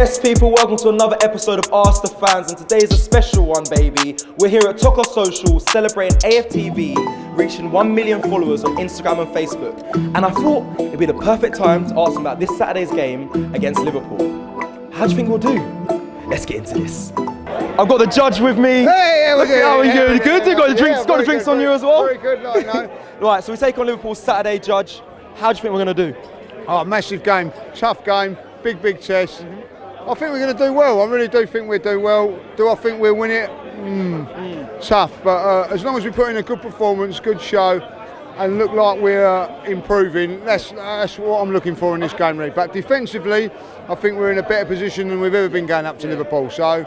Yes, people, welcome to another episode of Ask the Fans, and today is a special one, baby. We're here at Toko Social celebrating AFTV reaching 1 million followers on Instagram and Facebook. And I thought it'd be the perfect time to ask them about this Saturday's game against Liverpool. How do you think we'll do? Let's get into this. I've got the judge with me. Hey, look at how are you doing? Good? You got the drinks, got the drinks on you as well? Very good, like, no. Right, so we take on Liverpool Saturday, judge. How do you think we're going to do? Oh, massive game, tough game, big chest. I think we're going to do well. I really do think we'll do well. Do I think we'll win it? Tough, but as long as we put in a good performance, good show, and look like we're improving, that's what I'm looking for in this game, really. But defensively, I think we're in a better position than we've ever been going up to Liverpool. So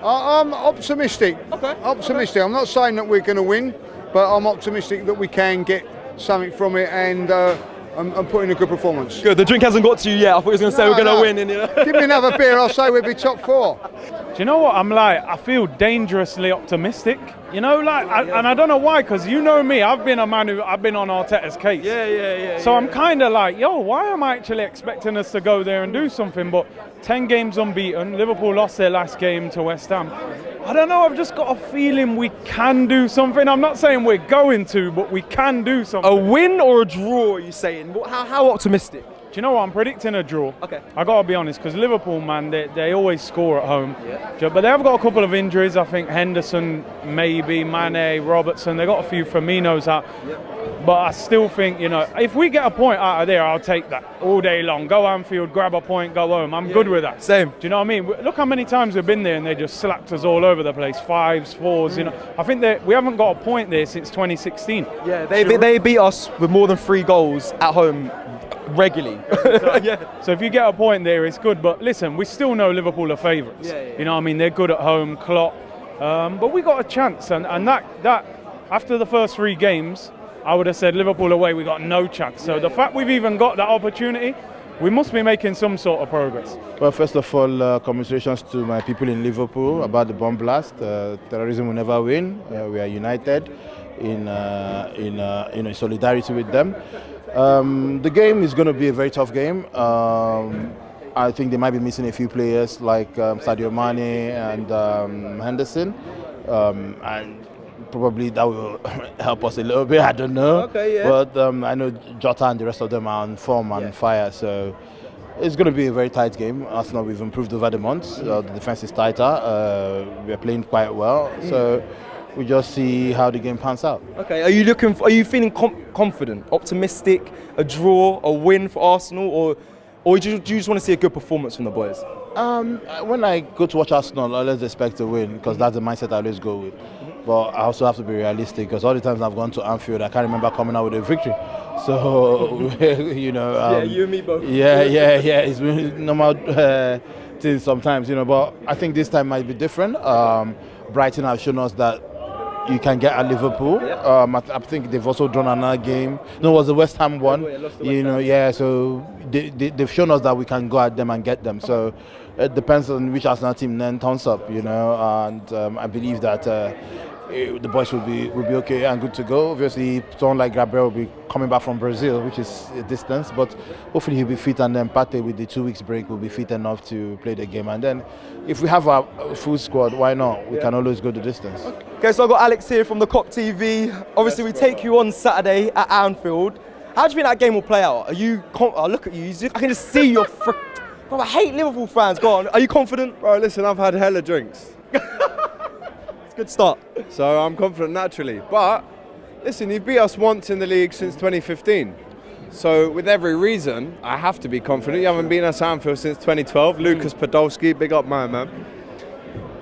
I'm optimistic. Okay. Optimistic. I'm not saying that we're going to win, but I'm optimistic that we can get something from it and put in a good performance. Good. The drink hasn't got to you yet. I thought he was going to say we're going to win. And, Give me another beer, I'll say we'll be top four. Do you know what I'm like? I feel dangerously optimistic. You know, like, and I don't know why, because you know me, I've been a man who, I've been on Arteta's case. Yeah. So I'm kind of like, yo, why am I actually expecting us to go there and do something? But 10 games unbeaten, Liverpool lost their last game to West Ham. I don't know, I've just got a feeling we can do something. I'm not saying we're going to, but we can do something. A win or a draw, are you saying? How optimistic? Do you know what? I'm predicting a draw. Okay. I got to be honest, because Liverpool, man, they always score at home. Yeah. But they have got a couple of injuries. I think Henderson, maybe, Mane, Robertson. They got a few Firminos out. Yeah. But I still think, you know, if we get a point out of there, I'll take that all day long. Go Anfield, grab a point, go home. I'm good with that. Same. Do you know what I mean? Look how many times we've been there and they just slapped us all over the place. 5s, 4s, you know. I think that we haven't got a point there since 2016. Yeah, they beat us with more than 3 goals at home regularly. Yeah. So if you get a point there, it's good. But listen, we still know Liverpool are favourites. Yeah. You know what I mean? They're good at home, Klopp. But we got a chance. And that after the first 3 games, I would have said Liverpool away, we got no chance. So the fact we've even got that opportunity, we must be making some sort of progress. Well, first of all, congratulations to my people in Liverpool about the bomb blast. Terrorism will never win. We are united in solidarity with them. The game is going to be a very tough game. I think they might be missing a few players like Sadio Mane and Henderson. And probably that will help us a little bit, I don't know. Okay, yeah. But I know Jota and the rest of them are on form and fire, so it's going to be a very tight game. Arsenal, we've improved over the months. The defence is tighter. We're playing quite well, so we just see how the game pans out. Okay, are you feeling confident, optimistic, a draw, a win for Arsenal, or do you just want to see a good performance from the boys? When I go to watch Arsenal, I always expect to win because that's the mindset I always go with. But I also have to be realistic because all the times I've gone to Anfield, I can't remember coming out with a victory. So, you know. Yeah, you and me both. Yeah. It's been normal things sometimes, you know. But I think this time might be different. Brighton have shown us that you can get at Liverpool. I think they've also drawn another game. No, it was the West Ham one. So they've shown us that we can go at them and get them. So it depends on which Arsenal team then turns up, you know. And I believe that the boys will be okay and good to go. Obviously, someone like Gabriel will be coming back from Brazil, which is a distance, but hopefully he'll be fit, and then Partey with the 2 weeks break will be fit enough to play the game. And then if we have a full squad, why not? We can always go the distance. Okay, so I've got Alex here from the Cop TV. Obviously, we take you on Saturday at Anfield. How do you think that game will play out? Are you? Look at you. I can just see your. Bro, I hate Liverpool fans. Go on. Are you confident? Bro, listen, I've had hella drinks. It's a good start. So I'm confident naturally. But listen, you've beat us once in the league since 2015. So with every reason, I have to be confident. You haven't beaten us at Anfield since 2012. Lucas Podolski, big up my man.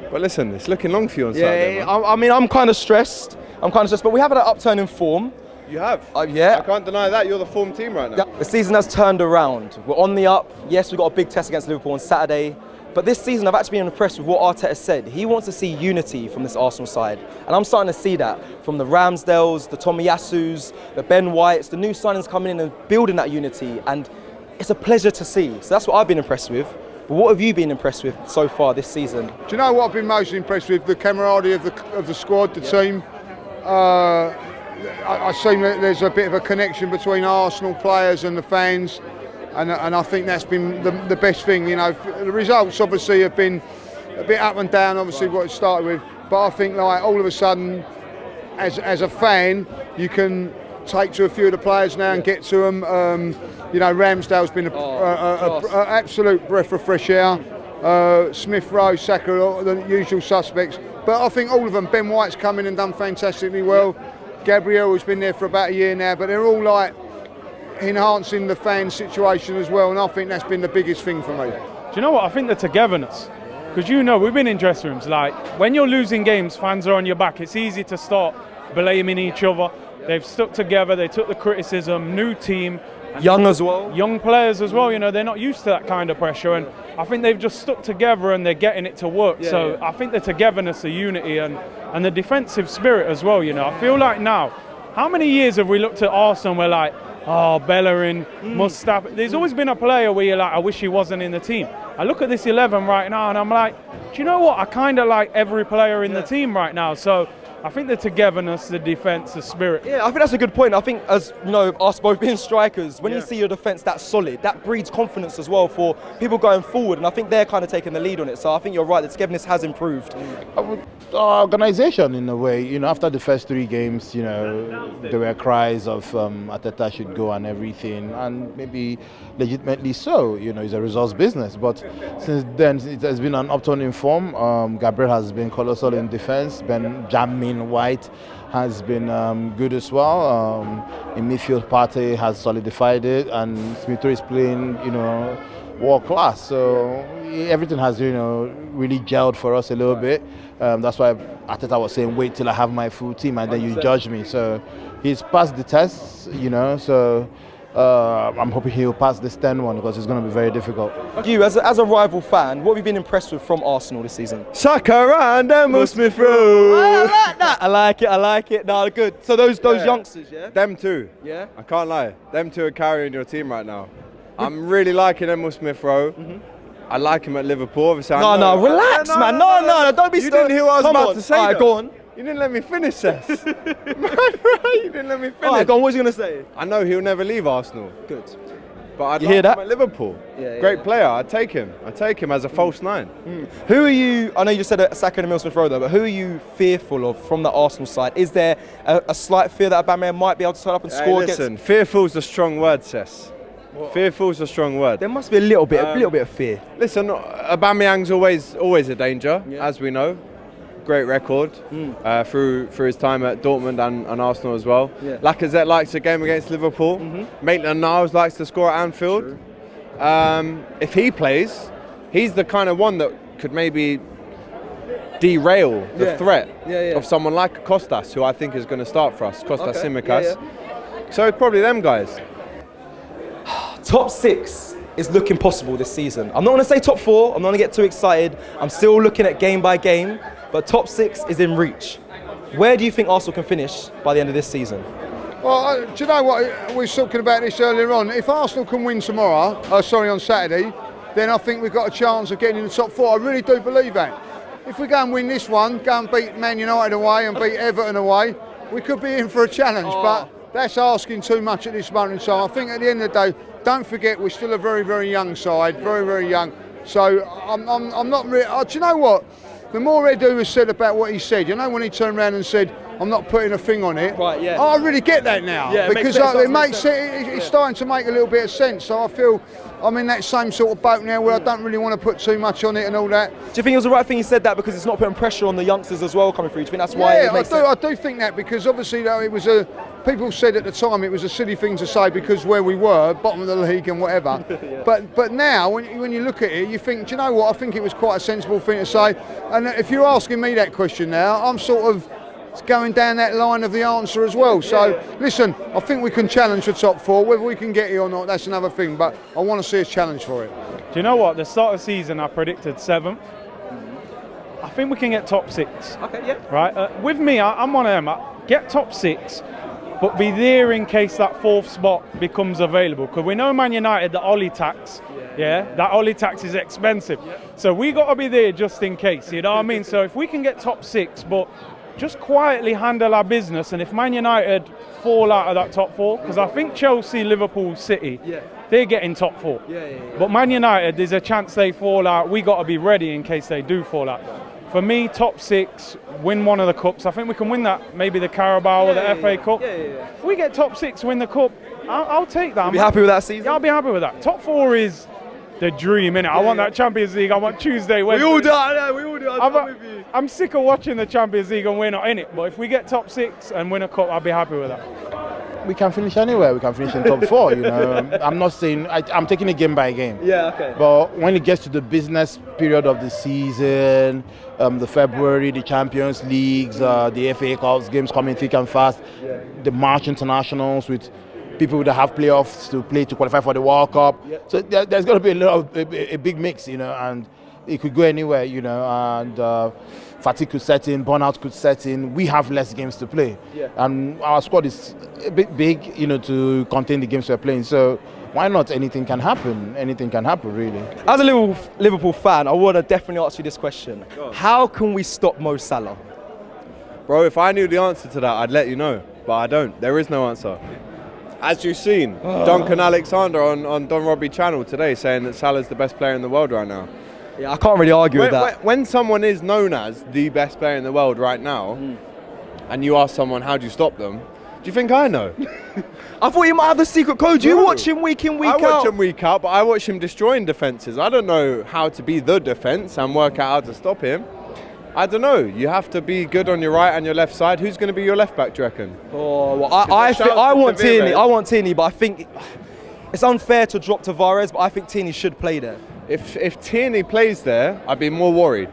But listen, it's looking long for you on Saturday. Yeah, I mean, I'm kind of stressed. But we have had an upturn in form. You have? Yeah. I can't deny that. You're the form team right now. Yeah. The season has turned around. We're on the up. Yes, we've got a big test against Liverpool on Saturday. But this season, I've actually been impressed with what Arteta said. He wants to see unity from this Arsenal side. And I'm starting to see that from the Ramsdales, the Tomiyasus, the Ben Whites, the new signings coming in and building that unity. And it's a pleasure to see. So that's what I've been impressed with. But what have you been impressed with so far this season? Do you know what I've been most impressed with? The camaraderie of the squad, the team. I see that there's a bit of a connection between Arsenal players and the fans. and I think that's been the best thing. You know, the results obviously have been a bit up and down. Obviously, what it started with, but I think like all of a sudden, as a fan, you can take to a few of the players now and get to them. You know, Ramsdale's been an absolute breath of fresh air. Smith Rowe, Saka, the usual suspects. But I think all of them, Ben White's come in and done fantastically well. Gabriel has been there for about a year now, but they're all like enhancing the fan situation as well, and I think that's been the biggest thing for me. Do you know what? I think the togetherness. Because you know, we've been in dressing rooms, like when you're losing games, fans are on your back. It's easy to start blaming each other. They've stuck together, they took the criticism, new team. Young as well. Young players as well, you know, they're not used to that kind of pressure, and I think they've just stuck together and they're getting it to work. I think the togetherness, the unity and the defensive spirit as well, you know. I feel like now, how many years have we looked at Arsenal and we're like, oh, Bellerin, Mustafa. There's always been a player where you're like, I wish he wasn't in the team. I look at this 11 right now and I'm like, do you know what? I kind of like every player in the team right now. So I think the togetherness, the defence, the spirit. Yeah, I think that's a good point. I think, as you know, us both being strikers, when you see your defence that solid, that breeds confidence as well for people going forward. And I think they're kind of taking the lead on it. So I think you're right, the togetherness has improved. Organisation in a way, you know, after the first 3 games, you know, there were cries of Arteta should go and everything, and maybe legitimately so, you know, it's a results business. But since then, it has been an upturn in form. Gabriel has been colossal in defence. Benjamin White has been good as well. In midfield, Partey has solidified it, and Smith Rowe is playing, you know, world class. So everything has, you know, really gelled for us a little bit. That's why Arteta was saying, wait till I have my full team and then you judge me. So he's passed the tests, you know, so I'm hoping he'll pass this 10 one because it's going to be very difficult. You, as a rival fan, what have you been impressed with from Arsenal this season? Saka and Smith Rowe. I like that. I like it. No, good. So those youngsters, yeah? Them two. Yeah? I can't lie. Them two are carrying your team right now. I'm really liking Emil Smith Rowe. I like him at Liverpool. Obviously, No, relax, man. No, don't be You didn't hear what I was about to say. All right, go on. You didn't let me finish, Sess. You didn't let me finish. All right, go on. What was you going to say? I know he'll never leave Arsenal. Good. But I'd You like hear that? him at Liverpool. Yeah, Great player. I'd take him. I'd take him as a false 9. Who are you, I know you said Saka and Emil Smith Rowe, but who are you fearful of from the Arsenal side? Is there a slight fear that Aubameyang might be able to turn up and score Listen, fearful's a strong word, Sess. Fearful's a strong word. There must be a little bit of fear. Listen, Aubameyang's always a danger, as we know. Great record through his time at Dortmund and Arsenal as well. Yeah. Lacazette likes a game against Liverpool. Maitland-Niles likes to score at Anfield. If he plays, he's the kind of one that could maybe derail the threat of someone like Kostas, who I think is going to start for us. Kostas Tsimikas. So it's probably them guys. Top 6 is looking possible this season. I'm not going to say top 4. I'm not going to get too excited. I'm still looking at game by game. But top 6 is in reach. Where do you think Arsenal can finish by the end of this season? Well, do you know what? We were talking about this earlier on. If Arsenal can win on Saturday, then I think we've got a chance of getting in the top 4. I really do believe that. If we go and win this one, go and beat Man United away and beat Everton away, we could be in for a challenge. But that's asking too much at this moment in time. I think at the end of the day, don't forget we're still a very, very young side, very, very young. So I'm not really. Do you know what? The more Edu has said about what he said, you know, when he turned around and said, I'm not putting a thing on it. Right, yeah. I really get that now. Yeah, because it's starting to make a little bit of sense. So I feel I'm in that same sort of boat now where I don't really want to put too much on it and all that. Do you think it was the right thing he said that because it's not putting pressure on the youngsters as well coming through? Do you think that's why it makes sense? I do think that because obviously it was people said at the time it was a silly thing to say because where we were, bottom of the league and whatever. But now when you look at it, you think, do you know what? I think it was quite a sensible thing to say. And if you're asking me that question now, I'm sort of going down that line of the answer as well. So listen, I think we can challenge the top 4. Whether we can get here or not, that's another thing. But I want to see us challenge for it. Do you know what? The start of the season, I predicted 7th. I think we can get top 6. Okay, yeah. Right. With me, I'm one of them. Get top 6, but be there in case that 4th spot becomes available. Because we know Man United, the Ollie tax. That Ollie tax is expensive. So we got to be there just in case. You know what I mean? So if we can get top 6, but just quietly handle our business, and if Man United fall out of that top 4, because I think Chelsea, Liverpool, City, they're getting top 4. But Man United, there's a chance they fall out. We got to be ready in case they do fall out. For me, top 6, win one of the cups. I think we can win that, maybe the Carabao or the FA Cup. If we get top 6, win the cup, I'll take that. Be happy with that season? Yeah, I'll be happy with that. Top 4 is the dream, innit? I want that Champions League. I want Tuesday, Wednesday. We all do it. We all do it. I'm with you. I'm sick of watching the Champions League and we're not in it. But if we get top 6 and win a cup, I'll be happy with that. We can finish anywhere. We can finish in top 4. You know, I'm not saying I'm taking it game by game. Yeah, okay. But when it gets to the business period of the season, the February, the Champions Leagues, the FA Cups, games coming thick and fast, the March internationals with people that have playoffs to play to qualify for the World Cup. So there's going to be a big mix, you know, and it could go anywhere, you know, and fatigue could set in, burnout could set in. We have less games to play, and our squad is a bit big, you know, to contain the games we're playing. So why not? Anything can happen. Anything can happen, really. As a Liverpool fan, I want to definitely ask you this question: how can we stop Mo Salah? Bro, if I knew the answer to that, I'd let you know, but I don't. There is no answer. As you've seen, Duncan Alexander on Don Robbie channel today saying that Salah's the best player in the world right now. Yeah, I can't really argue with that. When someone is known as the best player in the world right now, and you ask someone, how do you stop them? Do you think I know? I thought you might have the secret code. You watch him week in, week out. I watch him week out, but I watch him destroying defences. I don't know how to be the defence and work out how to stop him. I don't know. You have to be good on your right and your left side. Who's going to be your left back, do you reckon? Oh, well, I want Tierney. I want Tierney, but I think it's unfair to drop Tavares, but I think Tierney should play there. If Tierney plays there, I'd be more worried.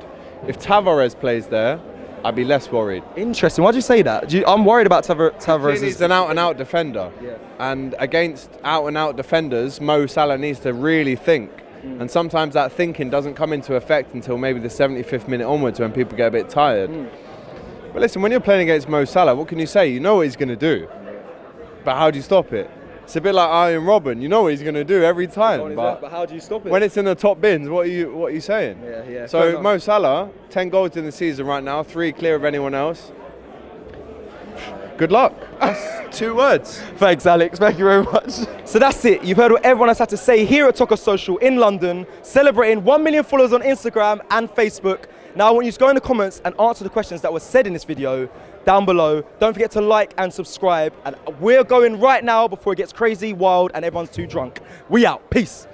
If Tavares plays there, I'd be less worried. Interesting. Why'd you say that? I'm worried about Tavares. Tierney's an out-and-out defender. And against out-and-out defenders, Mo Salah needs to really think. And sometimes that thinking doesn't come into effect until maybe the 75th minute onwards when people get a bit tired. But listen, when you're playing against Mo Salah, what can you say? You know what he's going to do. But how do you stop it? It's a bit like Iron Robin. You know what he's going to do every time. But how do you stop it? When it's in the top bins, what are you saying? Yeah. So Mo Salah, 10 goals in the season right now, 3 clear of anyone else. Good luck. That's 2 words. Thanks, Alex. Thank you very much. So that's it. You've heard what everyone has had to say here at Talker Social in London, celebrating 1 million followers on Instagram and Facebook. Now I want you to go in the comments and answer the questions that were said in this video down below. Don't forget to like and subscribe. And we're going right now before it gets crazy, wild, and everyone's too drunk. We out. Peace.